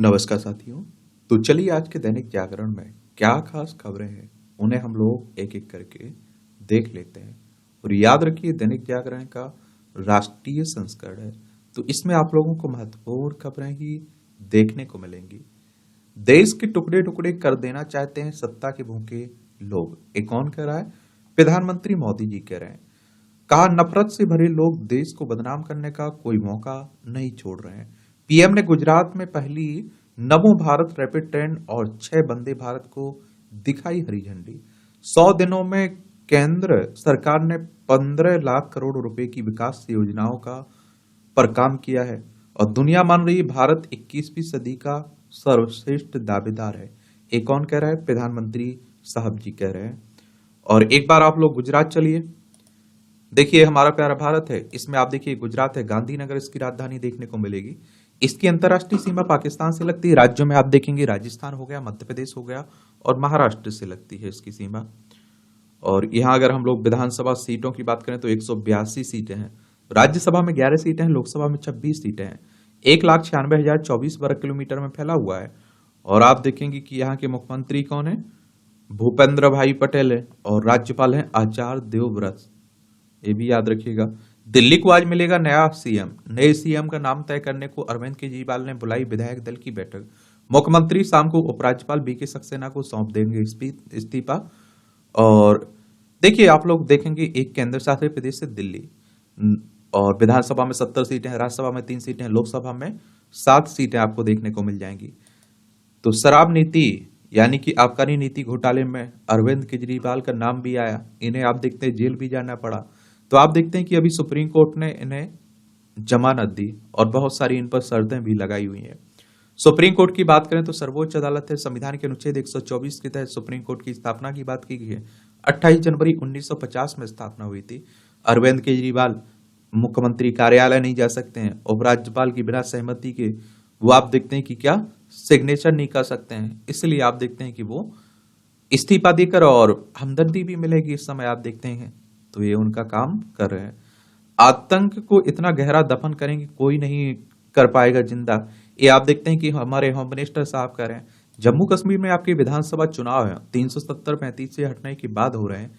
नमस्कार साथियों। तो चलिए आज के दैनिक जागरण में क्या खास खबरें हैं उन्हें हम लोग एक एक करके देख लेते हैं। और याद रखिए दैनिक जागरण का राष्ट्रीय संस्करण है, तो इसमें आप लोगों को महत्वपूर्ण खबरें ही देखने को मिलेंगी। देश के टुकड़े टुकड़े कर देना चाहते हैं सत्ता के भूखे लोग, ये कौन कह रहा है? प्रधानमंत्री मोदी जी कह रहे हैं। कहा नफरत से भरे लोग देश को बदनाम करने का कोई मौका नहीं छोड़ रहे हैं। पीएम ने गुजरात में पहली नमो भारत रैपिड ट्रेन और 6 वंदे भारत को दिखाई हरी झंडी। 100 दिनों में केंद्र सरकार ने 15 लाख करोड़ रुपए की विकास योजनाओं का पर काम किया है और दुनिया मान रही भारत 21वीं सदी का सर्वश्रेष्ठ दावेदार है। ये कौन कह रहा है? प्रधानमंत्री साहब जी कह रहे हैं। और एक बार आप लोग गुजरात चलिए, देखिए हमारा प्यारा भारत है, इसमें आप देखिए गुजरात है, गांधीनगर इसकी राजधानी देखने को मिलेगी। इसकी अंतर्राष्ट्रीय सीमा पाकिस्तान से लगती है। राज्यों में आप देखेंगे राजस्थान हो गया, मध्य प्रदेश हो गया और महाराष्ट्र से लगती है इसकी सीमा। और यहाँ अगर हम लोग विधानसभा सीटों की बात करें तो 182 सीटें हैं। राज्यसभा में 11 सीटें हैं, लोकसभा में 26 सीटें हैं। 1,96,024 वर्ग किलोमीटर में फैला हुआ है। और आप देखेंगे कि यहाँ के मुख्यमंत्री कौन है? भूपेंद्र भाई पटेल है और राज्यपाल है आचार्य देवव्रत। ये भी याद रखिएगा। दिल्ली को आज मिलेगा नया सीएम। नए सीएम का नाम तय करने को अरविंद केजरीवाल ने बुलाई विधायक दल की बैठक। मुख्यमंत्री शाम को उपराज्यपाल बीके सक्सेना को सौंप देंगे इस्तीफा। और देखिए आप लोग देखेंगे एक केंद्र शासित प्रदेश से दिल्ली, और विधानसभा में 70 सीटें हैं, राज्यसभा में 3 सीटें हैं, लोकसभा में 7 सीटें आपको देखने को मिल जाएंगी। तो शराब नीति यानी कि आबकारी नीति घोटाले में अरविंद केजरीवाल का नाम भी आया। इन्हें आप देखते हैं जेल भी जाना पड़ा। तो आप देखते हैं कि अभी सुप्रीम कोर्ट ने इन्हें जमानत दी और बहुत सारी इन पर शर्तें भी लगाई हुई हैं। सुप्रीम कोर्ट की बात करें तो सर्वोच्च अदालत है, संविधान के अनुच्छेद 124 के तहत सुप्रीम कोर्ट की स्थापना की बात की गई है। 28 जनवरी 1950 में स्थापना हुई थी। अरविंद केजरीवाल मुख्यमंत्री कार्यालय नहीं जा सकते हैं, उपराज्यपाल की बिना सहमति के वो आप देखते हैं कि क्या सिग्नेचर नहीं कर सकते हैं। इसलिए आप देखते हैं कि वो इस्तीफा देकर, और हमदर्दी भी मिलेगी इस समय आप देखते हैं, तो ये उनका काम कर रहे हैं। आतंक को इतना गहरा दफन करेंगे कोई नहीं कर पाएगा जिंदा, ये आप देखते हैं कि हमारे होम मिनिस्टर साहब कह रहे हैं। जम्मू कश्मीर में आपके विधानसभा चुनाव है, 370-35 से हटने के बाद हो रहे हैं।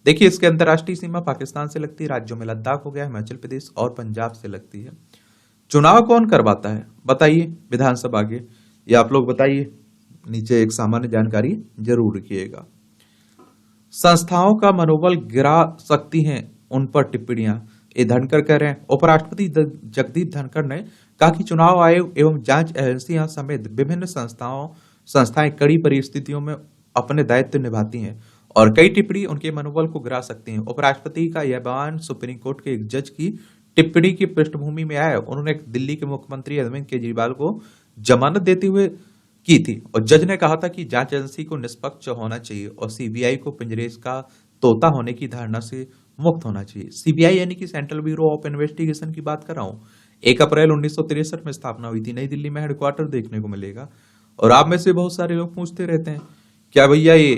देखिए इसके अंतर्राष्ट्रीय सीमा पाकिस्तान से लगती है, राज्यों में लद्दाख हो गया, हिमाचल प्रदेश और पंजाब से लगती है। चुनाव कौन करवाता है बताइए विधानसभा के? ये आप लोग बताइए, नीचे एक सामान्य जानकारी जरूर रखिएगा। संस्थाओं का मनोबल गिरा सकती हैं उन पर टिप्पणियां, ये धनखड़ कह रहे हैं। उपराष्ट्रपति जगदीप धनखड़ ने कहा कि चुनाव आयोग एवं जांच एजेंसियां समेत विभिन्न संस्थाएं कड़ी परिस्थितियों में अपने दायित्व निभाती हैं और कई टिप्पणी उनके मनोबल को गिरा सकती हैं। उपराष्ट्रपति का यह बयान सुप्रीम कोर्ट के एक जज की टिप्पणी की पृष्ठभूमि में आया। उन्होंने दिल्ली के मुख्यमंत्री अरविंद केजरीवाल को जमानत देते हुए की थी और जज ने कहा था कि जांच एजेंसी को निष्पक्ष होना चाहिए और सीबीआई को पिंजरे का तोता होने की धारणा से मुक्त होना चाहिए। सीबीआई यानी कि सेंट्रल ब्यूरो ऑफ इन्वेस्टिगेशन की बात कर रहा हूं। 1 अप्रैल 1963 में स्थापना हुई थी। नई दिल्ली में हेडक्वार्टर देखने को मिलेगा। और आप में से बहुत सारे लोग पूछते रहते हैं क्या भैया ये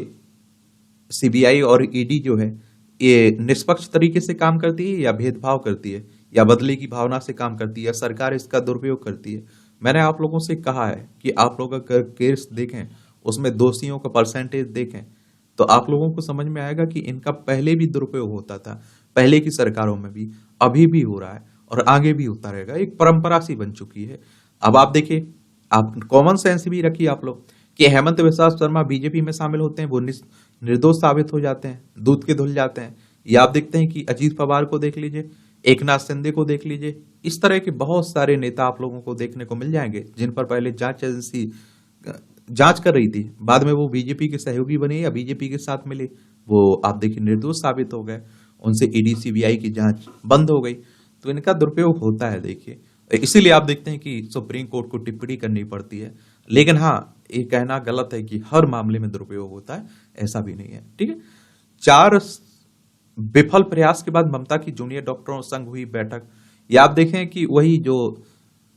सीबीआई और ईडी जो है ये निष्पक्ष तरीके से काम करती है या भेदभाव करती है या बदले की भावना से काम करती है या सरकार इसका दुरुपयोग करती है? मैंने आप लोगों से कहा है कि आप लोग अगर केस देखें उसमें दोषियों का परसेंटेज देखें तो आप लोगों को समझ में आएगा कि इनका पहले भी दुरुपयोग होता था, पहले की सरकारों में भी, अभी भी हो रहा है और आगे भी होता रहेगा। एक परंपरा सी बन चुकी है। अब आप देखिए, आप कॉमन सेंस भी रखिए आप लोग कि हेमंत बिस्वा शर्मा बीजेपी में शामिल होते हैं, वो निर्दोष साबित हो जाते हैं, दूध के धुल जाते हैं। या आप देखते हैं कि अजीत पवार को देख लीजिए, एकनाथ शिंदे को देख लीजिए, इस तरह के बहुत सारे नेता आप लोगों को देखने को मिल जाएंगे जिन पर पहले जांच एजेंसी जांच कर रही थी, बाद में वो बीजेपी के सहयोगी बने या बीजेपी के साथ मिले, वो आप देखिए निर्दोष साबित हो गए, उनसे ईडी सीबीआई की जांच बंद हो गई। तो इनका दुरुपयोग होता है देखिए, इसीलिए आप देखते हैं कि सुप्रीम कोर्ट को टिप्पणी करनी पड़ती है। लेकिन हाँ, ये कहना गलत है कि हर मामले में दुरुपयोग होता है, ऐसा भी नहीं है। ठीक है, 4 विफल प्रयास के बाद ममता की जूनियर डॉक्टरों संग हुई बैठक। या आप देखें कि वही जो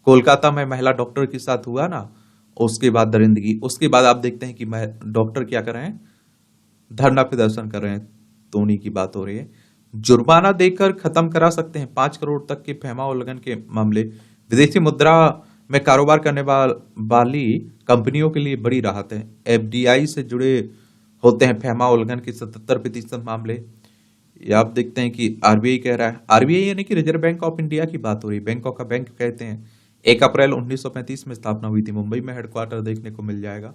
कोलकाता में महिला डॉक्टर के साथ हुआ ना, उसके बाद दरिंदगी, उसके बाद आप देखते हैं कि डॉक्टर क्या कर रहे हैं, धरना प्रदर्शन कर रहे हैं। तो उन्हीं की बात हो रही है। जुर्माना देकर खत्म करा सकते हैं 5 करोड़ तक के फहमा उल्लंघन के मामले। विदेशी मुद्रा में कारोबार करने वाली कंपनियों के लिए बड़ी राहत है। एफडीआई से जुड़े होते हैं फैमा उल्लंघन के 77% मामले। ये आप देखते हैं कि आरबीआई कह रहा है, आरबीआई यानी कि रिजर्व बैंक ऑफ इंडिया की बात हो रही है, बैंकों का बैंक कहते हैं। 1 अप्रैल 1935 में स्थापना हुई थी, मुंबई में हेडक्वार्टर देखने को मिल जाएगा।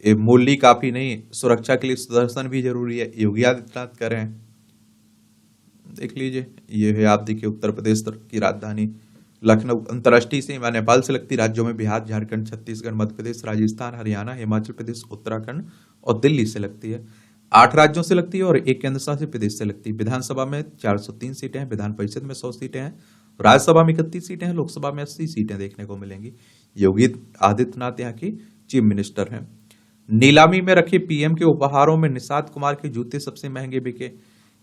ये मूल्य काफी नहीं, सुरक्षा के लिए सुदर्शन भी जरूरी है, योगी आदित्यनाथ कह रहे हैं। देख लीजिए, ये है आप देखिए उत्तर प्रदेश की राजधानी लखनऊ। अंतर्राष्ट्रीय सीमा नेपाल से लगती राज्यों में बिहार, झारखंड, छत्तीसगढ़, मध्य प्रदेश, राजस्थान, हरियाणा, हिमाचल प्रदेश, उत्तराखंड और दिल्ली से लगती है। 8 राज्यों से लगती है और 1 केंद्र शासित प्रदेश से लगती है। विधानसभा में 403 सीटें हैं, विधान परिषद में 100 सीटें हैं, राज्यसभा में 31 सीटें हैं, लोकसभा में 80 सीटें देखने को मिलेंगी। योगी आदित्यनाथ यहाँ की चीफ मिनिस्टर हैं। नीलामी में रखे पीएम के उपहारों में निषाद कुमार के जूते सबसे महंगे बिके।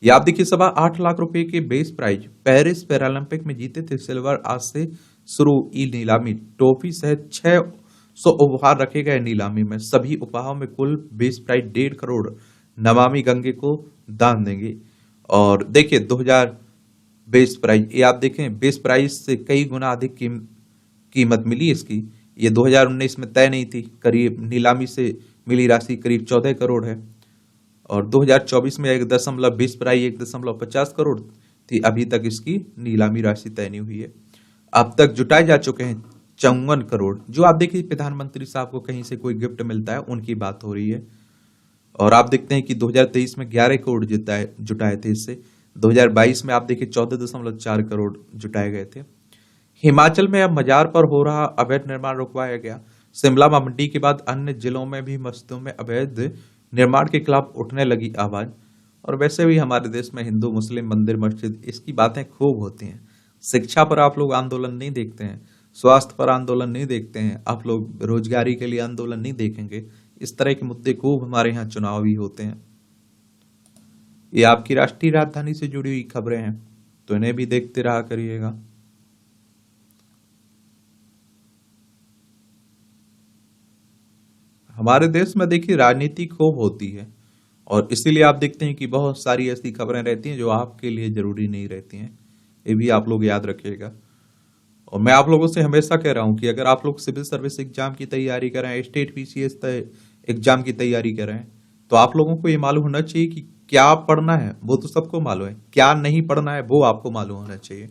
ये आप देखिए, सवा 8 लाख रुपए के बेस प्राइज पेरिस पैरालंपिक में जीते थे सिल्वर। आज से शुरू ई नीलामी, ट्रॉफी सहित 600 उपहार रखे गए नीलामी में। सभी उपहारों में कुल बेस प्राइज 1.5 करोड़ नमामि गंगे को दान देंगे। और देखिए 2000 बेस प्राइज, ये आप देखें बेस प्राइज से कई गुना अधिक कीमत मिली इसकी। ये 2019 में तय नहीं थी, करीब नीलामी से मिली राशि करीब 14 करोड़ है। और 2024 में 1.20 प्राइज 1.50 करोड़ थी। अभी तक इसकी नीलामी राशि तय नहीं हुई है। अब तक जुटाए जा चुके हैं 54 करोड़। जो आप देखिए प्रधानमंत्री साहब को कहीं से कोई गिफ्ट मिलता है, उनकी बात हो रही है। और आप देखते हैं कि 2023 में 11 करोड़ जुटाए थे इससे। 2022 में आप देखिए 14.4 करोड़ जुटाए गए थे। हिमाचल में अब मजार पर हो रहा अवैध निर्माण रुकवाया गया। शिमला मंडी के बाद अन्य जिलों में भी मस्जिदों में अवैध निर्माण के खिलाफ उठने लगी आवाज। और वैसे भी हमारे देश में हिंदू मुस्लिम मंदिर मस्जिद इसकी बातें खूब होती हैं। शिक्षा पर आप लोग आंदोलन नहीं देखते हैं, स्वास्थ्य पर आंदोलन नहीं देखते हैं, आप लोग रोजगारी के लिए आंदोलन नहीं देखेंगे। इस तरह के मुद्दे खूब हमारे यहाँ चुनावी होते हैं। ये आपकी राष्ट्रीय राजधानी से जुड़ी हुई खबरें हैं, तो इन्हें भी देखते रहा करिएगा। हमारे देश में देखिए राजनीति खूब होती है और इसीलिए आप देखते हैं कि बहुत सारी ऐसी खबरें रहती हैं जो आपके लिए जरूरी नहीं रहती हैं। ये भी आप लोग याद रखिएगा। और मैं आप लोगों से हमेशा कह रहा हूं कि अगर आप लोग सिविल सर्विस एग्जाम की तैयारी कर रहे हैं, स्टेट पीसीएस एग्जाम की तैयारी कर रहे हैं, तो आप लोगों को ये मालूम होना चाहिए कि क्या पढ़ना है वो तो सबको मालूम है, क्या नहीं पढ़ना है वो आपको मालूम होना चाहिए।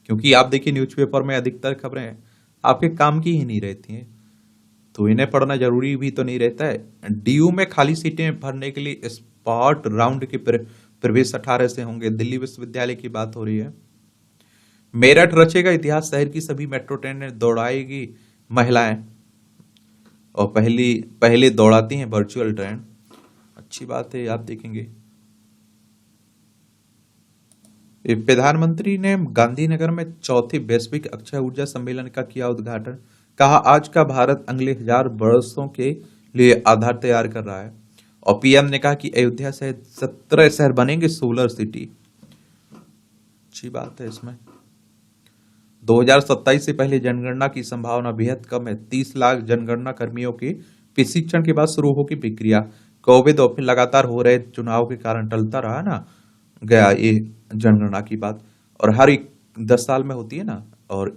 क्योंकि आप देखिए न्यूज़पेपर में अधिकतर खबरें आपके काम की ही नहीं रहती हैं, तो इन्हें पढ़ना जरूरी भी तो नहीं रहता है। डीयू में खाली सीटें भरने के लिए स्पॉट राउंड के प्रवेश 18 से होंगे। दिल्ली विश्वविद्यालय की बात हो रही है। मेरठ रचेगा इतिहास, शहर की सभी मेट्रो ट्रेनें दौड़ाएगी महिलाएं और पहले दौड़ाती हैं वर्चुअल ट्रेन। अच्छी बात है, आप देखेंगे। प्रधानमंत्री ने गांधीनगर में चौथे वैश्विक अक्षय ऊर्जा सम्मेलन का किया उद्घाटन। कहा आज का भारत अगले 1000 वर्षों के लिए आधार तैयार कर रहा है। और पीएम ने कहा कि अयोध्या सहित 17 शहर बनेंगे सोलर सिटी। अच्छी बात है। इसमें 2027 से पहले जनगणना की संभावना बेहद कम है। 30 लाख जनगणना कर्मियों के प्रशिक्षण के बाद शुरू होगी प्रक्रिया। कोविड और फिर लगातार हो रहे चुनाव के कारण टलता रहा ना गया ये जनगणना की बात। और हर 10 साल में होती है ना, और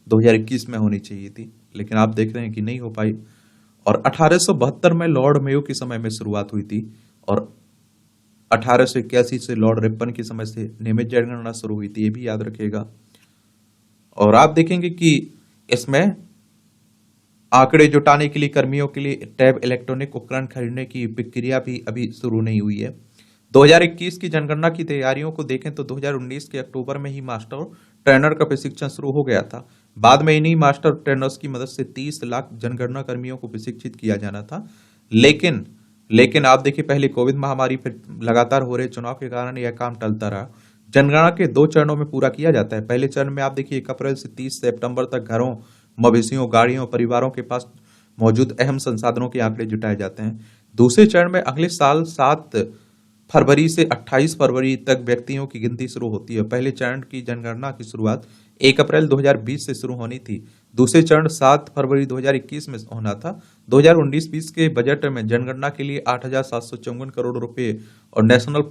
2021 में होनी चाहिए थी, लेकिन आप देख रहे हैं कि नहीं हो पाई। और 1872 में लॉर्ड मेयो के समय में शुरुआत हुई थी और 1881 से लॉर्ड रिपन के समय से नियमित जनगणना शुरू हुई थी, ये भी याद रखिएगा। और आप देखेंगे कि इसमें आंकड़े जुटाने के लिए कर्मियों के लिए टैब इलेक्ट्रॉनिक उपकरण खरीदने की प्रक्रिया भी अभी शुरू नहीं हुई है। 2021 की जनगणना की तैयारियों को देखें तो 2019 के अक्टूबर में ही मास्टर ट्रेनर का प्रशिक्षण शुरू हो गया था। बाद में इन्हीं मास्टर ट्रेनर्स की मदद से 30 लाख जनगणना कर्मियों को प्रशिक्षित किया जाना था। लेकिन आप देखिए पहले कोविड महामारी, फिर लगातार हो रहे चुनाव के कारण यह काम टलता रहा। जनगणना के 2 चरणों में पूरा किया जाता है। पहले चरण में आप देखिए 1 अप्रैल से 30 सितंबर तक घरों, मवेशियों, गाड़ियों, परिवारों के पास मौजूद अहम संसाधनों के आंकड़े जुटाए जाते हैं। दूसरे चरण में अगले साल 7 फरवरी से 28 फरवरी तक व्यक्तियों की गिनती शुरू होती है। पहले चरण की जनगणना की शुरुआत 1 अप्रैल 2020 से शुरू होनी थी। दूसरे चरण 7 फरवरी 2021 में होना था। 2019-20 के बजट में जनगणना के लिए 8,754 करोड़ रुपए और नेशनल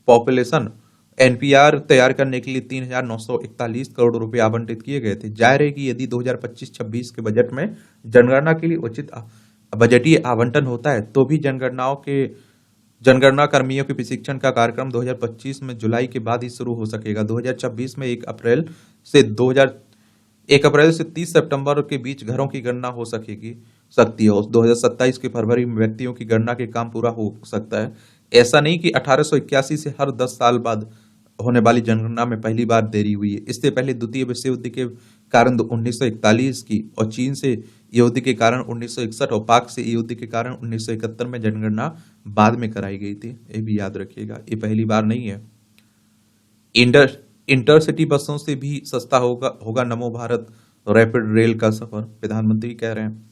पॉपुलेशन एनपीआर तैयार करने के लिए 3,941 करोड़ रुपए आवंटित किए गए थे। जाहिर है कि यदि 2025-26 के बजट में जनगणना के लिए उचित बजटीय आवंटन होता है तो भी जनगणना कर्मियों के प्रशिक्षण का कार्यक्रम 2025 में जुलाई के बाद ही शुरू हो सकेगा। 2026 में 1 अप्रैल से 30 सितंबर के बीच घरों की गणना हो सकती है और 2027 के फरवरी में व्यक्तियों की गणना के काम पूरा हो सकता है। ऐसा नहीं कि 1881 से हर 10 साल बाद होने वाली जनगणना में पहली बार देरी हुई है। इससे पहले द्वितीय विश्व युद्ध के कारण 1941 की और चीन से युद्ध के कारण 1961 और पाक से युद्ध के कारण 1971 में जनगणना बाद में कराई गई थी। ये भी याद रखिएगा, ये पहली बार नहीं है। इंटरसिटी बसों से भी सस्ता होगा नमो भारत रैपिड रेल का सफर, प्रधानमंत्री कह रहे हैं।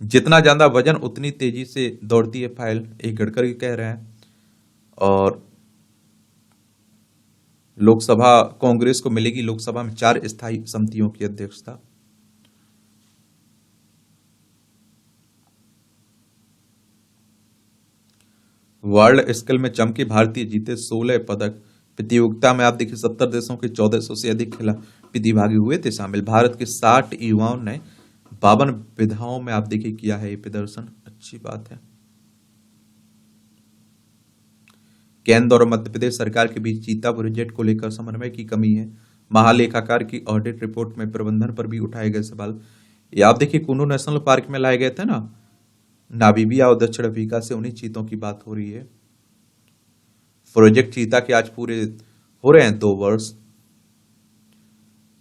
जितना ज्यादा वजन उतनी तेजी से दौड़ती है फाइल, एक गडकरी कह रहे हैं। और लोकसभा कांग्रेस को मिलेगी लोकसभा में 4 स्थायी समितियों की अध्यक्षता। वर्ल्ड स्किल में चमके भारतीय, जीते 16 पदक। प्रतियोगिता में आप देखिए 70 देशों के 1400 से अधिक प्रतिभागी हुए थे शामिल। भारत के 60 युवाओं ने 52 विधाओं में आप देखिए किया है ये प्रदर्शन, अच्छी बात है। केंद्र और मध्य प्रदेश सरकार के बीच चीता प्रोजेक्ट को लेकर समन्वय की कमी है। महालेखाकार की ऑडिट रिपोर्ट में प्रबंधन पर भी उठाए गए सवाल। ये आप देखिए कुनू नेशनल पार्क में लाए गए थे ना, नामीबिया और दक्षिण अफ्रीका से, उन्हीं चीतों की बात हो रही है। प्रोजेक्ट चीता के आज पूरे हो रहे हैं 2 वर्ष।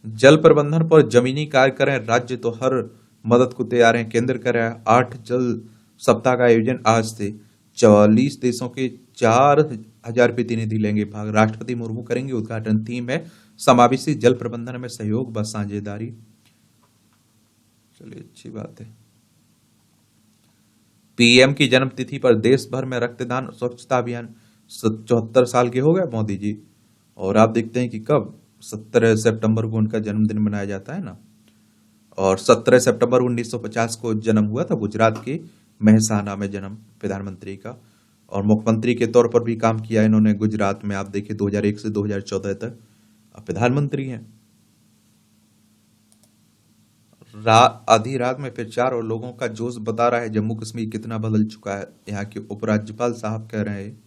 जल प्रबंधन पर जमीनी कार्य करें राज्य तो हर मदद को तैयार है, केंद्र कर रहा है। 8 जल सप्ताह का आयोजन आज से 44 देशों के 4,000 प्रतिनिधि लेंगे भाग। राष्ट्रपति मुर्मू करेंगे उद्घाटन। थीम है समावेशी जल प्रबंधन में सहयोग व साझेदारी। चलिए अच्छी बात है। पीएम की जन्म तिथि पर देश भर में रक्तदान स्वच्छता अभियान। 74 साल के हो गए मोदी जी, और आप देखते हैं कि कब 17 सितंबर को उनका जन्मदिन मनाया जाता है ना। और 17 सितंबर 1950 को जन्म हुआ था गुजरात के मेहसाना में जन्म प्रधानमंत्री का। और मुख्यमंत्री के तौर पर भी काम किया इन्होंने गुजरात में, आप देखिए 2001 से 2014 तक अब प्रधानमंत्री हैं। आधी रात में प्रचार और लोगों का जोश बता रहा है जम्मू कश्मीर कितना बदल चुका है। यहाँ के उपराज्यपाल साहब कह रहे हैं,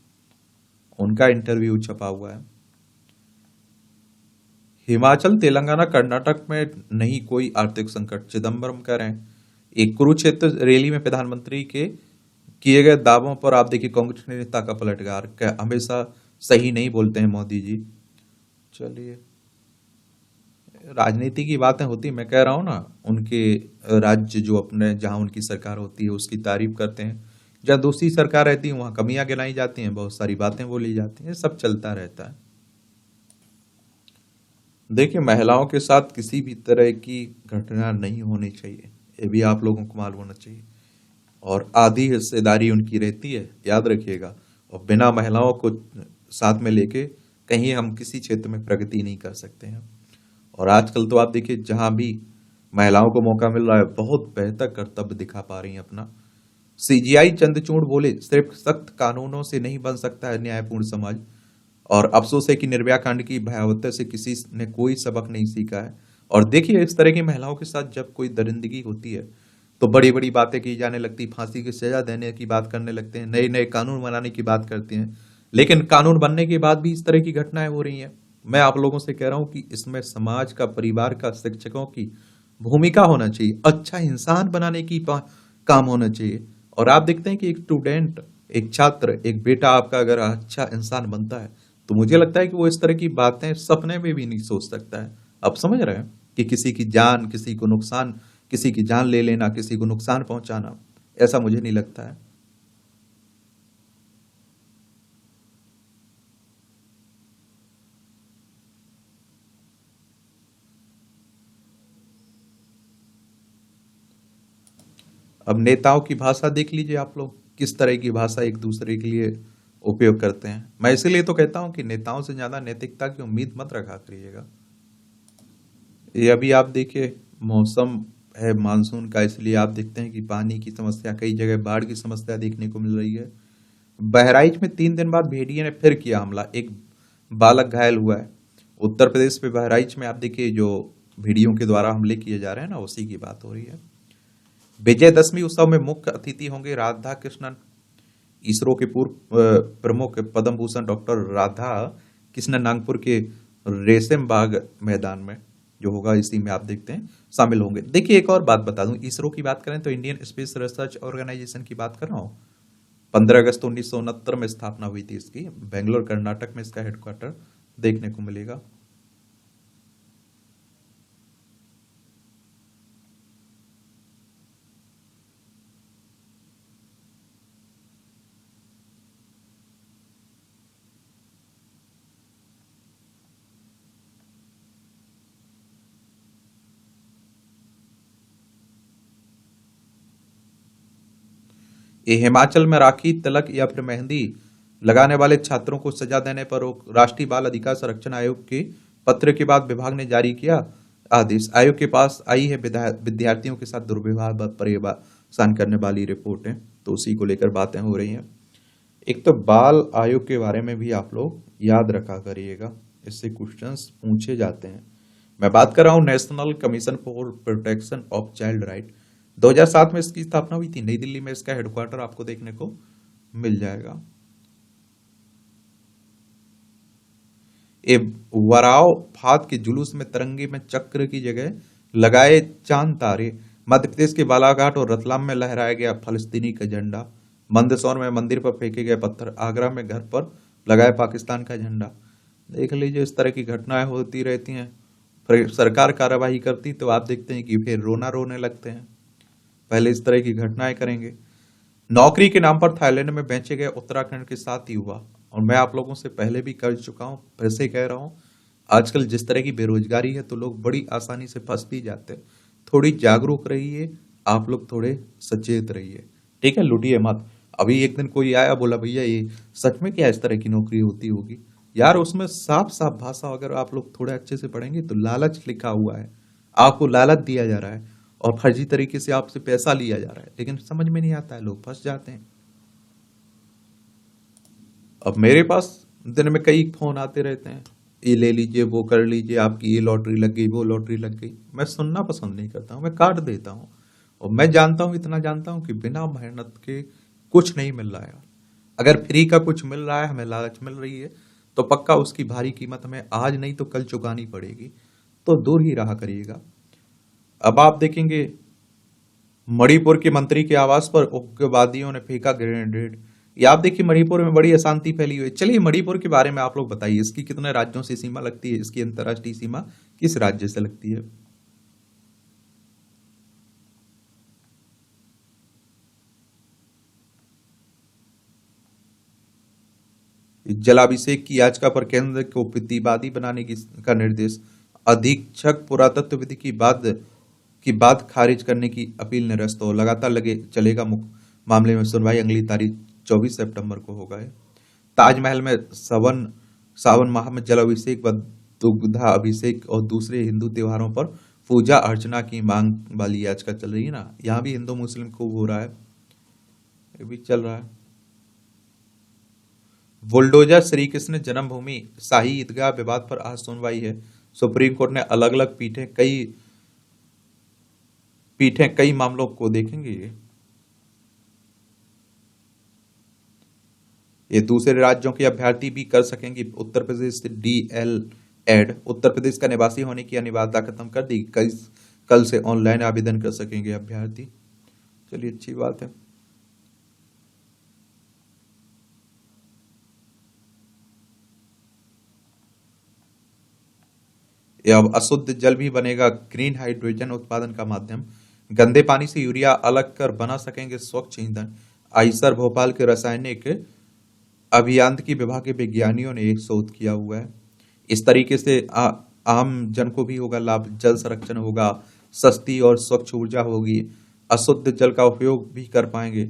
उनका इंटरव्यू छपा हुआ है। हिमाचल तेलंगाना कर्नाटक में नहीं कोई आर्थिक संकट, चिदम्बरम कह रहे हैं। एक कुरुक्षेत्र रैली में प्रधानमंत्री के किए गए दावों पर आप देखिए कांग्रेस नेता का पलटवार, हमेशा सही नहीं बोलते हैं मोदी जी। चलिए राजनीति की बातें होती, मैं कह रहा हूं ना, उनके राज्य जो अपने जहां उनकी सरकार होती है उसकी तारीफ करते हैं, जहां दूसरी सरकार रहती है वहां कमियां गिनाई जाती हैं, बहुत सारी बातें बोली जाती हैं, सब चलता रहता है। देखिए महिलाओं के साथ किसी भी तरह की घटना नहीं होनी चाहिए, ये भी आप लोगों को मालूम होना चाहिए। और आधी हिस्सेदारी उनकी रहती है, याद रखिएगा। और बिना महिलाओं को साथ में लेके कहीं हम किसी क्षेत्र में प्रगति नहीं कर सकते हैं। और आजकल तो आप देखिए जहां भी महिलाओं को मौका मिल रहा है बहुत बेहतर कर्तव्य दिखा पा रही हैं अपना। सीजीआई चंद्रचूड़ बोले सिर्फ सख्त कानूनों से नहीं बन सकता है न्यायपूर्ण समाज। और अफसोस है कि निर्भया कांड की भयावहता से किसी ने कोई सबक नहीं सीखा है। और देखिए इस तरह की महिलाओं के साथ जब कोई दरिंदगी होती है तो बड़ी बड़ी बातें की जाने लगती, फांसी की सजा देने की बात करने लगते हैं, नए नए कानून बनाने की बात करते हैं। लेकिन कानून बनने के बाद भी इस तरह की घटनाएं हो रही हैं। मैं आप लोगों से कह रहा हूं कि इसमें समाज का, परिवार का, शिक्षकों की भूमिका होना चाहिए, अच्छा इंसान बनाने की काम होना चाहिए। और आप देखते हैं कि एक स्टूडेंट, एक छात्र, एक बेटा आपका अगर अच्छा इंसान बनता है तो मुझे लगता है कि वो इस तरह की बातें सपने में भी नहीं सोच सकता है। आप समझ रहे हैं कि किसी की जान, किसी की जान ले लेना, किसी को नुकसान पहुंचाना, ऐसा मुझे नहीं लगता है। अब नेताओं की भाषा देख लीजिए आप लोग, किस तरह की भाषा एक दूसरे के लिए उपयोग करते हैं। मैं इसीलिए तो कहता हूं कि नेताओं से ज्यादा नैतिकता की उम्मीद मत रखा करिएगा। ये अभी आप देखिए मौसम है मानसून का, इसलिए आप देखते हैं कि पानी की समस्या, कई जगह बाढ़ की समस्या देखने को मिल रही है। बहराइच में 3 दिन बाद भेड़िए ने फिर किया हमला, एक बालक घायल हुआ है। उत्तर प्रदेश में बहराइच में आप देखिए जो वीडियो के द्वारा हमले किए जा रहे हैं ना, उसी की बात हो रही है। विजयदशमी उत्सव में मुख्य अतिथि होंगे राधा कृष्णन। इसरो के पूर्व प्रमुख पद्म भूषण डॉक्टर राधा कृष्णन नागपुर के रेशम बाग मैदान में जो होगा, इसी में आप देखते हैं शामिल होंगे। देखिए एक और बात बता दूं, इसरो की बात करें तो इंडियन स्पेस रिसर्च ऑर्गेनाइजेशन की बात कर रहा हूं। 15 अगस्त 1969 में स्थापना हुई थी इसकी। बेंगलोर कर्नाटक में इसका हेडक्वार्टर देखने को मिलेगा। ये हिमाचल में राखी, तिलक या फिर मेहंदी लगाने वाले छात्रों को सजा देने पर रोक। राष्ट्रीय बाल अधिकार संरक्षण आयोग के पत्र के बाद विभाग ने जारी किया आदेश। आयोग के पास आई है विद्यार्थियों के साथ दुर्व्यवहार पर्यवसान करने वाली रिपोर्टें, तो उसी को लेकर बातें हो रही हैं। एक तो बाल आयोग के बारे में भी आप लोग याद रखा करिएगा, इससे क्वेश्चंस पूछे जाते हैं। मैं बात कर रहा हूं national commission for protection of child right. 2007 में इसकी स्थापना हुई थी। नई दिल्ली में इसका हेडक्वार्टर आपको देखने को मिल जाएगा। वराव फात के जुलूस में तिरंगे में चक्र की जगह लगाए चांद तारे। मध्य प्रदेश के बालाघाट और रतलाम में लहराया गया फलस्तीनी का झंडा। मंदसौर में मंदिर पर फेंके गए पत्थर। आगरा में घर पर लगाए पाकिस्तान का झंडा। देख लीजिए, इस तरह की घटनाएं होती रहती हैं। फिर सरकार कार्रवाई करती तो आप देखते हैं कि फिर रोने लगते हैं। पहले इस तरह की घटनाएं करेंगे। नौकरी के नाम पर थाईलैंड में बेचे गए उत्तराखंड के 7 युवा। और मैं आप लोगों से पहले भी कर चुका हूं, फिर से कह रहा हूं, आजकल जिस तरह की बेरोजगारी है तो लोग बड़ी आसानी से फंस भी जाते हैं। थोड़ी जागरूक रहिए, आप लोग थोड़े सचेत रहिए, ठीक है। लुटिए मत। अभी एक दिन कोई आया, बोला भैया ये सच में क्या इस तरह की नौकरी होती होगी? यार उसमें साफ साफ भाषा अगर आप लोग थोड़े अच्छे से पढ़ेंगे तो लालच लिखा हुआ है, आपको लालच दिया जा रहा है और फर्जी तरीके से आपसे पैसा लिया जा रहा है, लेकिन समझ में नहीं आता है, लोग फंस जाते हैं। अब मेरे पास दिन में कई फोन आते रहते हैं, ये ले लीजिए, वो कर लीजिए, आपकी ये लॉटरी लग गई, वो लॉटरी लग गई। मैं सुनना पसंद नहीं करता हूँ, मैं काट देता हूँ। और मैं जानता हूँ, इतना जानता हूँ कि बिना मेहनत के कुछ नहीं मिल रहा है। अगर फ्री का कुछ मिल रहा है, हमें लालच मिल रही है, तो पक्का उसकी भारी कीमत हमें आज नहीं तो कल चुकानी पड़ेगी, तो दूर ही रहा करिएगा। अब आप देखेंगे मणिपुर के मंत्री के आवास पर उग्रवादियों ने फेंका ग्रेनेड। ये आप देखिए मणिपुर में बड़ी अशांति फैली हुई है। चलिए मणिपुर के बारे में आप लोग बताइए, इसकी कितने राज्यों से सीमा लगती है? इसकी अंतर्राष्ट्रीय सीमा किस राज्य से लगती है? जलाभिषेक की याचिका पर केंद्र को प्रतिवादी बनाने का निर्देश। अधीक्षक पुरातत्व विधि की बात खारिज करने की अपील निरस्त हो। लगातार लगे चलेगा मामले में सुनवाई अगली तारीख 24 सितंबर को होगा। ताजमहल में सावन माह में जलाभिषेक व दुग्धा अभिषेक और दूसरे हिंदू त्योहारों पर पूजा अर्चना की मांग वाली याचिका चल रही है ना, यहाँ भी हिंदू मुस्लिम खूब हो रहा है, ये भी चल रहा है। बुलडोजर श्री कृष्ण जन्मभूमि शाही ईदगाह विवाद पर आज सुनवाई है। सुप्रीम कोर्ट ने अलग अलग पीठें कई मामलों को देखेंगे। ये दूसरे राज्यों के अभ्यर्थी भी कर सकेंगे। उत्तर प्रदेश से DL उत्तर प्रदेश का निवासी होने की अनिवार्यता खत्म कर दी। कल से ऑनलाइन आवेदन कर सकेंगे अभ्यर्थी। चलिए अच्छी बात है। अब अशुद्ध जल भी बनेगा ग्रीन हाइड्रोजन उत्पादन का माध्यम। गंदे पानी से यूरिया अलग कर बना सकेंगे स्वच्छ ईंधन। आईसर भोपाल के रासायनिक अभियांत्रिकी विभाग के वैज्ञानिकों ने एक शोध किया हुआ है। इस तरीके से आम जन को भी होगा लाभ, जल संरक्षण होगा, सस्ती और स्वच्छ ऊर्जा होगी, अशुद्ध जल का उपयोग भी कर पाएंगे,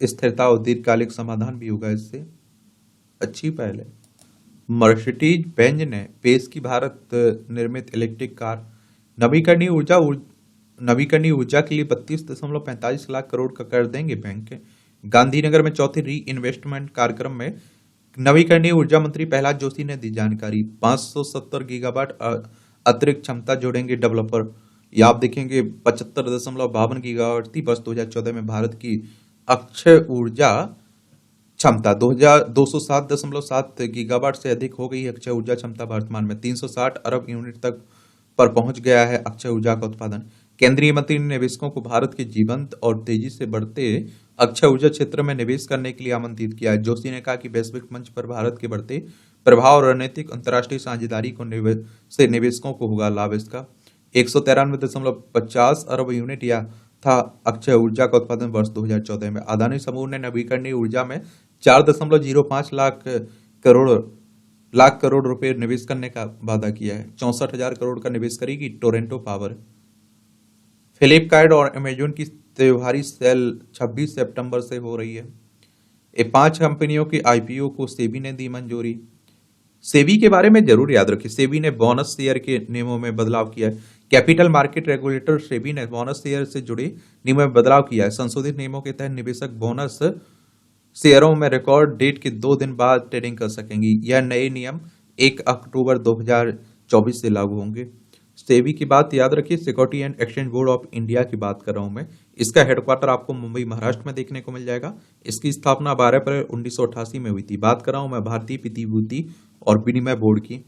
स्थिरता और दीर्घकालिक समाधान भी होगा। इससे अच्छी पहल है। मर्सिडीज बेंज ने पेश की भारत निर्मित इलेक्ट्रिक कार। नवीकरणीय ऊर्जा के लिए 32.45 लाख करोड़ का कर्ज देंगे बैंक। गांधीनगर में चौथे री इन्वेस्टमेंट कार्यक्रम में नवीकरणीय ऊर्जा मंत्री प्रहलाद जोशी ने दी जानकारी। 570 गीगावाट अतिरिक्त क्षमता जोड़ेंगे डेवलपर। ये आप देखेंगे 75.52 गीगावाट थी वर्ष 2014 में भारत की अक्षय ऊर्जा क्षमता। 207.7 गीगावाट से अधिक हो गई है अक्षय ऊर्जा क्षमता। वर्तमान में 360 अरब यूनिट तक पर पहुंच गया है अक्षय ऊर्जा का उत्पादन। केंद्रीय मंत्री ने निवेशकों को भारत के जीवंत और तेजी से बढ़ते अक्षय ऊर्जा क्षेत्र में निवेश करने के लिए आमंत्रित किया है। जोशी ने कहा कि वैश्विक मंच पर भारत के बढ़ते प्रभाव और रणनीतिक अंतर्राष्ट्रीय साझेदारी से निवेशकों को होगा लाभ। इसका 193.50 अरब यूनिट या था अक्षय ऊर्जा का उत्पादन वर्ष 2014 में। अदानी समूह ने नवीकरणीय ऊर्जा में 4.05 लाख करोड़ रुपए निवेश करने का वादा किया है। 64,000 करोड़ का निवेश करेगी टोरेंटो पावर। फ्लिपकार्ट और अमेजोन की त्योहारी सेल 26 सितंबर से हो रही है। ये 5 कंपनियों की आईपीओ को सेबी ने दी मंजूरी। सेबी के बारे में जरूर याद रखिए, सेबी ने बोनस शेयर के नियमों में बदलाव किया है। कैपिटल मार्केट रेगुलेटर सेबी ने बोनस शेयर से जुड़े नियमों में बदलाव किया है। संशोधित नियमों के तहत निवेशक बोनस शेयरों में रिकॉर्ड डेट के 2 दिन बाद ट्रेडिंग कर सकेंगी। यह नए नियम 1 अक्टूबर 2024 से लागू होंगे। सेबी की बात याद रखिए, security and exchange board of India की बात कर रहा हूं मैं। इसका हेडक्वार्टर आपको मुंबई महाराष्ट्र में देखने को मिल जाएगा। इसकी स्थापना 12 अप्रैल 1988 में हुई थी। बात कर रहा हूं मैं भारतीय प्रतिभूति और विनिमय बोर्ड की।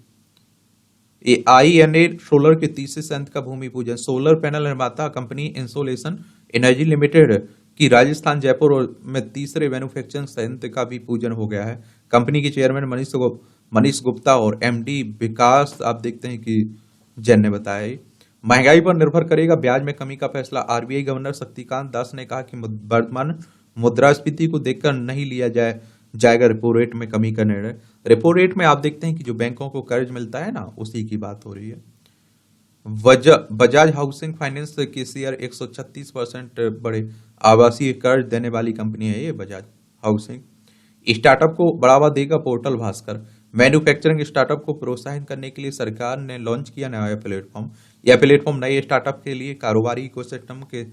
ये INA सोलर के तीसरे संयंत्र का भूमि पूजन। सोलर पैनल निर्माता कंपनी इंसोलेशन एनर्जी लिमिटेड की राजस्थान जयपुर में तीसरे मैन्युफैक्चरिंग संयंत्र का भी पूजन हो गया है। कंपनी के चेयरमैन मनीष गुप्ता और MD विकास आप देखते हैं कि जैन ने बताया। महंगाई पर निर्भर करेगा ब्याज में कमी का फैसला। RBI गवर्नर शक्तिकांत दास ने कहा कि वर्तमान मुद्रास्फीति को देखकर नहीं लिया जाएगा रेपो रेट में कमी का निर्णय। रेपो रेट में आप देखते हैं कि जो बैंकों को कर्ज मिलता है ना, उसी की बात हो रही है। बजाज हाउसिंग फाइनेंस के शेयर 136% बढ़े। आवासीय कर्ज देने वाली कंपनी है ये बजाज हाउसिंग। स्टार्टअप को बढ़ावा देगा पोर्टल भास्कर। मैन्युफैक्चरिंग स्टार्टअप को प्रोत्साहित करने के लिए सरकार ने लॉन्च किया नया प्लेटफॉर्म। यह प्लेटफॉर्म नए स्टार्टअप के लिए कारोबारी इकोसिस्टम के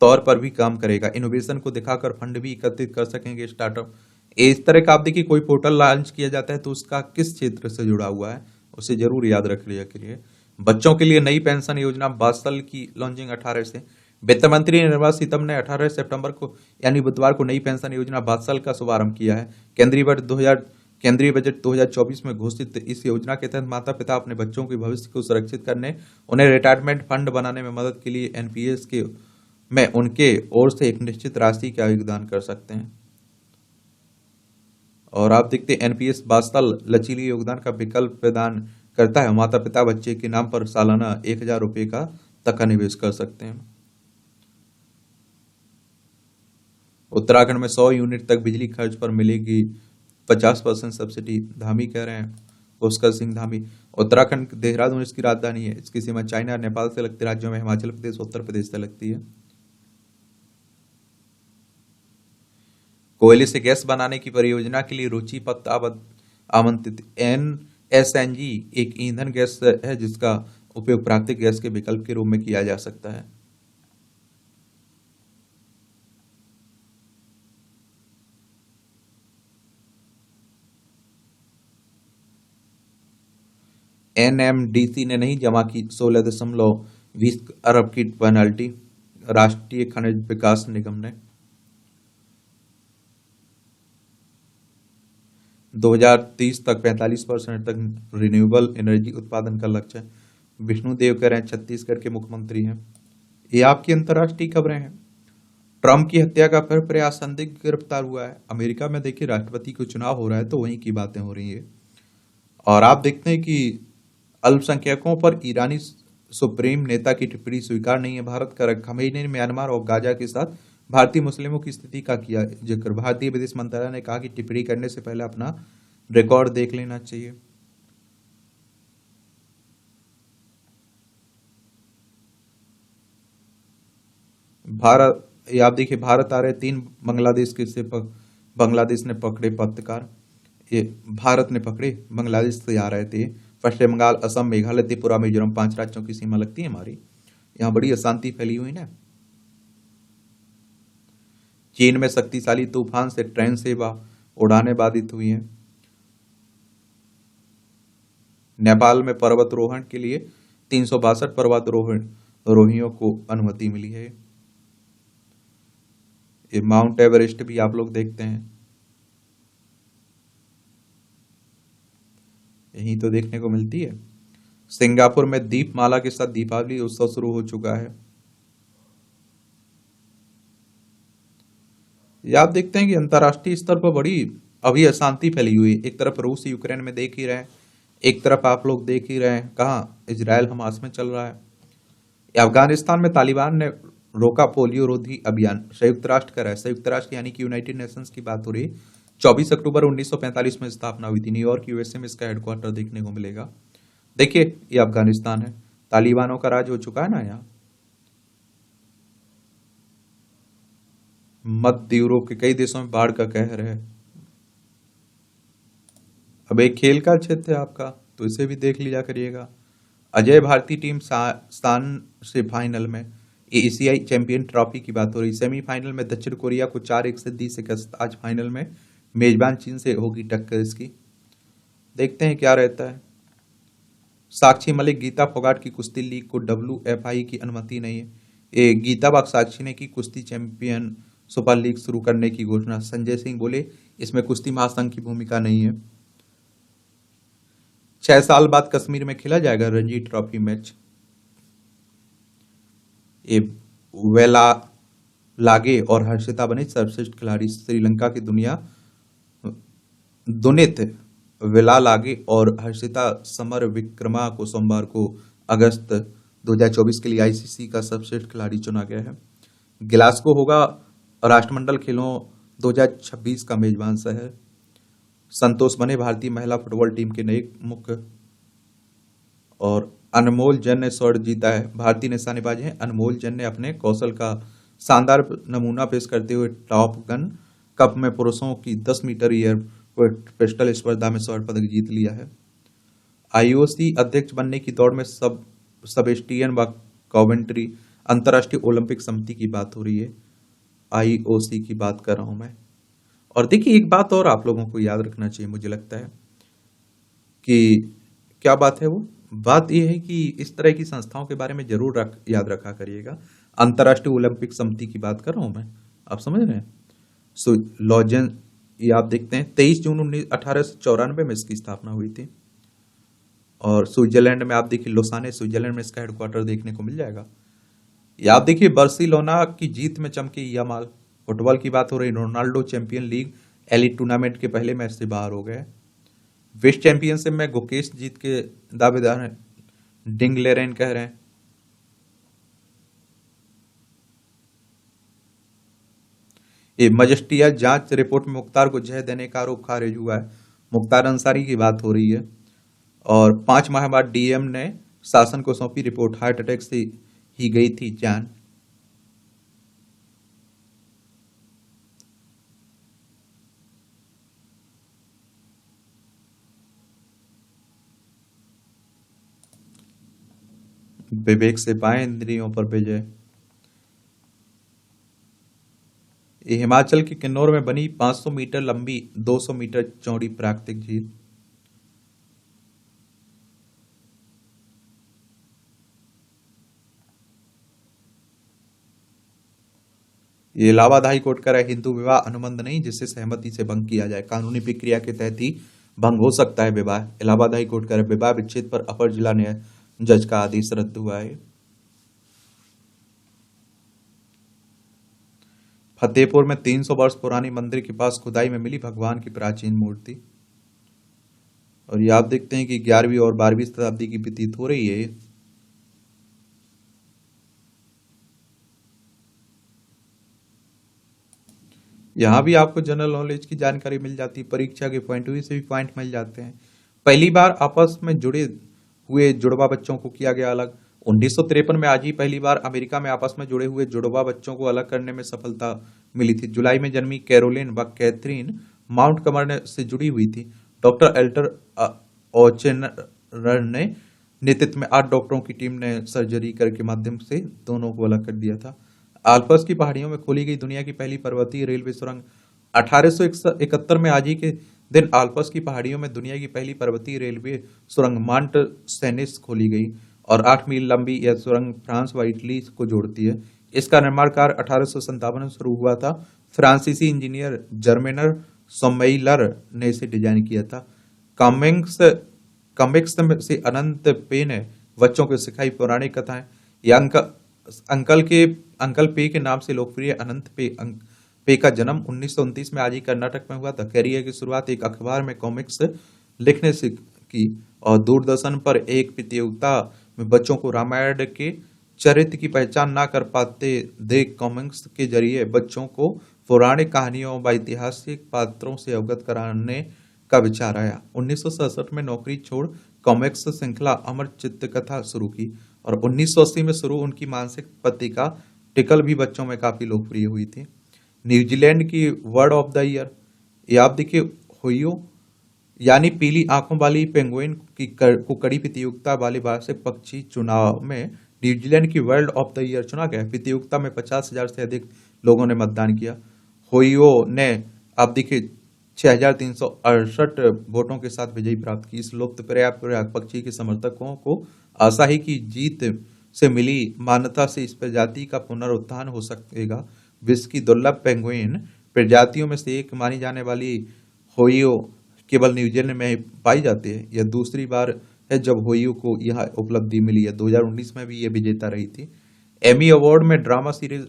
तौर पर भी काम करेगा। इनोवेशन को दिखाकर फंड भी एकत्रित कर सकेंगे स्टार्टअप। इस तरह का आप देखिए, कोई पोर्टल लॉन्च किया जाता है तो उसका किस क्षेत्र से जुड़ा हुआ है उसे जरूर याद रख लिया करिए। बच्चों के लिए नई पेंशन योजना 22 साल की लॉन्चिंग 18 से। वित्त मंत्री निर्मला सीतारमण ने 18 सितंबर को यानी बुधवार को नई पेंशन योजना 22 साल का शुभारंभ किया है। केंद्रीय बजट 2024 में घोषित इस योजना के तहत माता पिता अपने बच्चों के भविष्य को सुरक्षित करने, उन्हें रिटायरमेंट फंड बनाने में मदद के लिए NPS में उनके ओर से एक निश्चित राशि का योगदान कर सकते हैं। और आप देखते हैं NPS 22 साल लचीले योगदान का विकल्प प्रदान करता है। माता पिता बच्चे के नाम पर सालाना 1,000 रुपये का तक का निवेश कर सकते हैं। उत्तराखंड में 100 यूनिट तक बिजली खर्च पर मिलेगी 50% सब्सिडी, धामी कह रहे हैं पुष्कर सिंह धामी। उत्तराखंड देहरादून इसकी राजधानी है। इसकी सीमा चाइना और नेपाल से लगते राज्यों में हिमाचल प्रदेश उत्तर प्रदेश से लगती है। कोयले से गैस बनाने की परियोजना के लिए रुचि पत्र आमंत्रित। NSNG एक ईंधन गैस है जिसका उपयोग प्राकृतिक गैस के विकल्प के रूप में किया जा सकता है। NMDC ने नहीं जमा की 16.20 अरब की पेनल्टी। राष्ट्रीय खनिज विकास निगम ने 2030 तक 45% तक रिन्यूएबल एनर्जी उत्पादन का लक्ष्य है। विष्णुदेव कह रहे हैं छत्तीसगढ़ के मुख्यमंत्री हैं। ये आपकी अंतर्राष्ट्रीय खबरें हैं। ट्रंप की हत्या का फिर प्रयास, संदिग्ध गिरफ्तार हुआ है। अमेरिका में देखिए राष्ट्रपति को चुनाव हो रहा है तो वहीं की बातें हो रही है। और आप देखते हैं कि अल्पसंख्यकों पर ईरानी सुप्रीम नेता की टिप्पणी स्वीकार नहीं है भारत का। खमेनी ने म्यांमार और गाजा के साथ भारतीय मुस्लिमों की स्थिति का किया जिक्र। भारतीय विदेश मंत्रालय ने कहा कि टिप्पणी करने से पहले अपना रिकॉर्ड देख लेना चाहिए। भारत, आप देखिए भारत आ रहे 3 बांग्लादेश के से बांग्लादेश ने पकड़े पत्रकार। ये भारत ने पकड़े, बांग्लादेश से आ रहे थे। पश्चिम बंगाल, असम, मेघालय, त्रिपुरा, मिजोरम 5 राज्यों की सीमा लगती है हमारी। यहाँ बड़ी अशांति फैली हुई ना। चीन में शक्तिशाली तूफान से ट्रेन सेवा उड़ानें बाधित हुई हैं। नेपाल में पर्वतारोहण के लिए 362 पर्वतारोहियों को अनुमति मिली है। ये माउंट एवरेस्ट भी आप लोग देखते हैं, यही तो देखने को मिलती है। सिंगापुर में दीपमाला के साथ दीपावली उत्सव शुरू हो चुका है। ये आप देखते हैं कि अंतर्राष्ट्रीय स्तर पर बड़ी अभी अशांति फैली हुई है। एक तरफ रूस यूक्रेन में देख ही रहे हैं, एक तरफ आप लोग देख ही रहे हैं कहाँ इजराइल हमास में चल रहा है। अफगानिस्तान में तालिबान ने रोका पोलियो रोधी अभियान, संयुक्त राष्ट्र कर रहा है। संयुक्त राष्ट्र यानी कि यूनाइटेड नेशंस की बात हो रही है। 24 अक्टूबर 1945 में स्थापना हुई थी। न्यूयॉर्क यूएसए में इसका हेडक्वार्टर देखने को मिलेगा। देखिए ये अफगानिस्तान है, तालिबानों का राज हो चुका है ना यहाँ। मध्य यूरोप के कई देशों में बाढ़ का कहर है। अब एक खेल का क्षेत्र है आपका, तो इसे भी देख लिया करिएगा। अजय भारतीय टीम स्थान से फाइनल में, एशियाई चैंपियन ट्रॉफी की बात हो रही। सेमीफाइनल में दक्षिण कोरिया को 4-1 से दी शिकस्त। आज फाइनल में मेजबान चीन से होगी टक्कर इसकी, देखते हैं क्या रहता है। साक्षी मलिक गीता फोगाट की कुश्ती लीग को WFI की अनुमति नहीं है। ये गीता बाग साक्षी ने की कुश्ती चैंपियन सुपर लीग शुरू करने की घोषणा। संजय सिंह बोले इसमें कुश्ती महासंघ की भूमिका नहीं है। 6 साल बाद कश्मीर में खेला जाएगा रणजी ट्रॉफी मैच। ये वेला लागे और हर्षिता बने सर्वश्रेष्ठ खिलाड़ी। श्रीलंका की दुनित वेला लागे और हर्षिता समर विक्रमा को सोमवार को अगस्त 2024 के लिए ICC का सर्वश्रेष्ठ खिलाड़ी चुना गया है। ग्लासगो होगा राष्ट्रमंडल खेलों 2026 का मेजबान शहर। संतोष बने भारतीय महिला फुटबॉल टीम के नए मुख्य। और अनमोल जैन ने स्वर्ण जीता है। भारतीय निशानेबाज हैं अनमोल जैन ने अपने कौशल का शानदार नमूना पेश करते हुए टॉप गन कप में पुरुषों की 10 मीटर एयर पिस्टल स्पर्धा में स्वर्ण पदक जीत लिया है। IOC अध्यक्ष बनने की दौड़ में सबेस्टियन व कॉवेंट्री। अंतर्राष्ट्रीय ओलंपिक समिति की बात हो रही है, IOC की बात कर रहा हूं मैं। और देखिए एक बात और आप लोगों को याद रखना चाहिए, मुझे लगता है कि क्या बात है वो बात यह है कि इस तरह की संस्थाओं के बारे में जरूर याद रखा करिएगा। अंतर्राष्ट्रीय ओलंपिक समिति की बात कर रहा हूं मैं, आप समझ रहे हैं। सो लॉजेन ये आप देखते हैं 23 जून 1894 में इसकी स्थापना हुई थी। और स्विट्जरलैंड में आप देखिए लोसाने स्विट्जरलैंड में इसका हेडक्वार्टर देखने को मिल जाएगा। ये आप देखिए बार्सिलोना की जीत में चमके यामाल। फुटबॉल की बात हो रही, Ronaldo champion league elite tournament के पहले मैच से बाहर हो गए। वेस्ट चैंपियनशिप में गुकेश जीत के दावेदार हैं, डिंगलेरेन कह रहे हैं। ये मजिस्ट्रिया जांच रिपोर्ट में मुख्तार को जहर देने का आरोप खारिज हुआ है। मुख्तार अंसारी की बात हो रही है। और 5 माह बाद DM ने शासन को सौंपी रिपोर्ट, हार्ट अटैक से ही गई थी जान। विवेक से पाए इंद्रियों पर विजय। हिमाचल के किन्नौर में बनी 500 मीटर लंबी 200 मीटर चौड़ी प्राकृतिक झील। ये इलाहाबाद हाई कोर्ट का हिंदू विवाह अनुबंध नहीं जिससे सहमति से भंग किया जाए, कानूनी प्रक्रिया के तहत ही भंग हो सकता है विवाह। इलाहाबाद हाई कोर्ट का विवाह विच्छेद पर अपर जिला न्याय जज का आदेश रद्द हुआ है। फतेहपुर में 300 वर्ष पुरानी मंदिर के पास खुदाई में मिली भगवान की प्राचीन मूर्ति। और ये आप देखते हैं कि 11वीं और 12वीं शताब्दी की प्रतीत हो रही है। यहां भी आपको जनरल नॉलेज की जानकारी मिल जाती है, परीक्षा के पॉइंट ऑफ व्यू से भी पॉइंट मिल जाते हैं। पहली बार आपस में जुड़े हुए जुड़वा बच्चों को किया गया अलग। 1953 में आज ही पहली बार अमेरिका में आपस में जुड़े हुए जुड़वा बच्चों को अलग करने में सफलता मिली थी। जुलाई में जन्मी कैरोलिन व कैथरीन माउंट कमर से जुड़ी हुई थी। डॉक्टर एल्टर ओचेनर ने नेतृत्व में 8 डॉक्टरों की टीम ने सर्जरी करके माध्यम से दोनों को अलग कर दिया था। आल्प्स की पहाड़ियों में खोली गई दुनिया की पहली पर्वतीय रेलवे सुरंग 1871 में आज ही के दिन आल्प्स की पहाड़ियों में दुनिया की पहली पर्वतीय रेलवे सुरंग माउंट सेनिस खोली गई और 8 मील लंबी यह सुरंग फ्रांस व इटली को जोड़ती है। इसका निर्माण कार्य 1857 में शुरू हुआ था। फ्रांसीसी इंजीनियर जर्मेनर सोमेइलर ने इसे डिजाइन किया था। कॉमिक्स कॉमिक्स से अनंत पे ने बच्चों को सिखाई पौराणिक कथाएं। यह अंकल पे के नाम से लोकप्रिय अनंत पे का जन्म 1929 में आज ही कर्नाटक में हुआ था। कैरियर की शुरुआत एक अखबार में कॉमिक्स लिखने से की और दूरदर्शन पर एक प्रतियोगिता में बच्चों को रामायण के चरित्र की पहचान ना कर पाते देख कॉमिक्स के जरिए बच्चों को पौराणिक कहानियों व ऐतिहासिक पात्रों से अवगत कराने का विचार आया। 1967 में नौकरी छोड़ कॉमिक्स श्रृंखला अमर चित्रकथा शुरू की और 1980 में शुरू उनकी मानसिक पत्रिका टिकल भी बच्चों में काफी लोकप्रिय हुई थी। न्यूजीलैंड की वर्ड ऑफ द ईयर, ये आप देखिए होइयो यानी पीली आंखों वाली पेंगुइन को कड़ी प्रतियोगिता वाले वार्षिक पक्षी चुनाव में न्यूजीलैंड की वर्ल्ड ऑफ द ईयर चुना गया। प्रतियोगिता में 50,000 से अधिक लोगों ने मतदान किया। होइयो ने आप देखिए 6,368 वोटों के साथ विजयी प्राप्त की। इस लुप्तप्राय पक्षी के समर्थकों को आशा ही की जीत से मिली मान्यता से इस प्रजाति का पुनरुत्थान हो सकेगा। विश्व की दुर्लभ पेंगुइन प्रजातियों में से एक मानी जाने वाली होइयो केवल न्यूजीलैंड में पाई जाती है। यह दूसरी बार है जब होइयो को यह उपलब्धि मिली है। 2019 में भी यह विजेता रही थी। एमी अवार्ड में ड्रामा सीरीज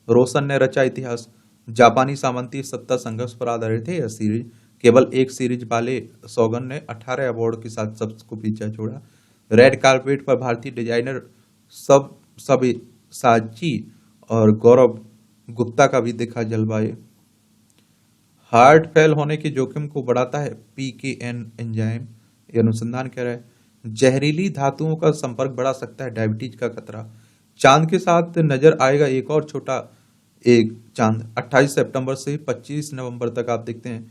रोशन ने रचा इतिहास। जापानी सामंती सत्ता संघर्ष पर आधारित है यह सीरीज। केवल एक सीरीज वाले सौगन ने 18 अवार्ड के साथ सबको पीछा छोड़ा। रेड कार्पेट पर भारतीय डिजाइनर सब साची और गौरव गुप्ता का भी दिखा जलवायु। हार्ट फेल होने के जोखिम को बढ़ाता है PKN एंजाइम, ये अनुसंधान कह रहा है। जहरीली धातुओं का संपर्क बढ़ा सकता है डायबिटीज का खतरा। चांद के साथ नजर आएगा एक और छोटा एक चांद। 28 सितंबर से 25 नवंबर तक आप देखते हैं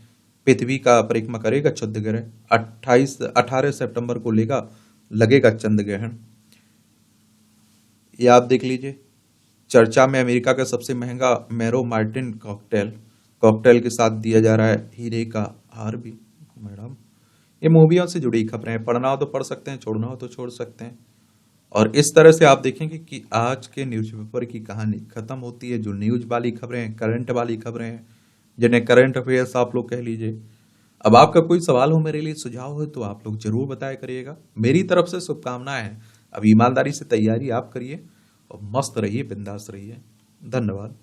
पृथ्वी का परिक्रमा करेगा क्षुद्र ग्रह। 18 सितंबर को लगेगा चंद्र ग्रहण। ये आप देख लीजिए। चर्चा में अमेरिका का सबसे महंगा मैरो मार्टिन कॉकटेल के साथ दिया जा रहा है हीरे का हार भी। मैडम, ये मूवियों से जुड़ी खबरें हैं। पढ़ना हो तो पढ़ सकते हैं, छोड़ना हो तो छोड़ सकते हैं। और इस तरह से आप देखेंगे कि आज के न्यूज़पेपर की कहानी खत्म होती है। जो न्यूज वाली खबरें हैं, करंट वाली खबरें हैं, जिन्हें करंट अफेयर्स आप लोग कह लीजिए। अब आपका कोई सवाल हो मेरे लिए, सुझाव हो तो आप लोग जरूर बताया करिएगा। मेरी तरफ से शुभकामनाएं हैं। अब ईमानदारी से तैयारी आप करिए और मस्त रहिए, बिंदास रहिए। धन्यवाद।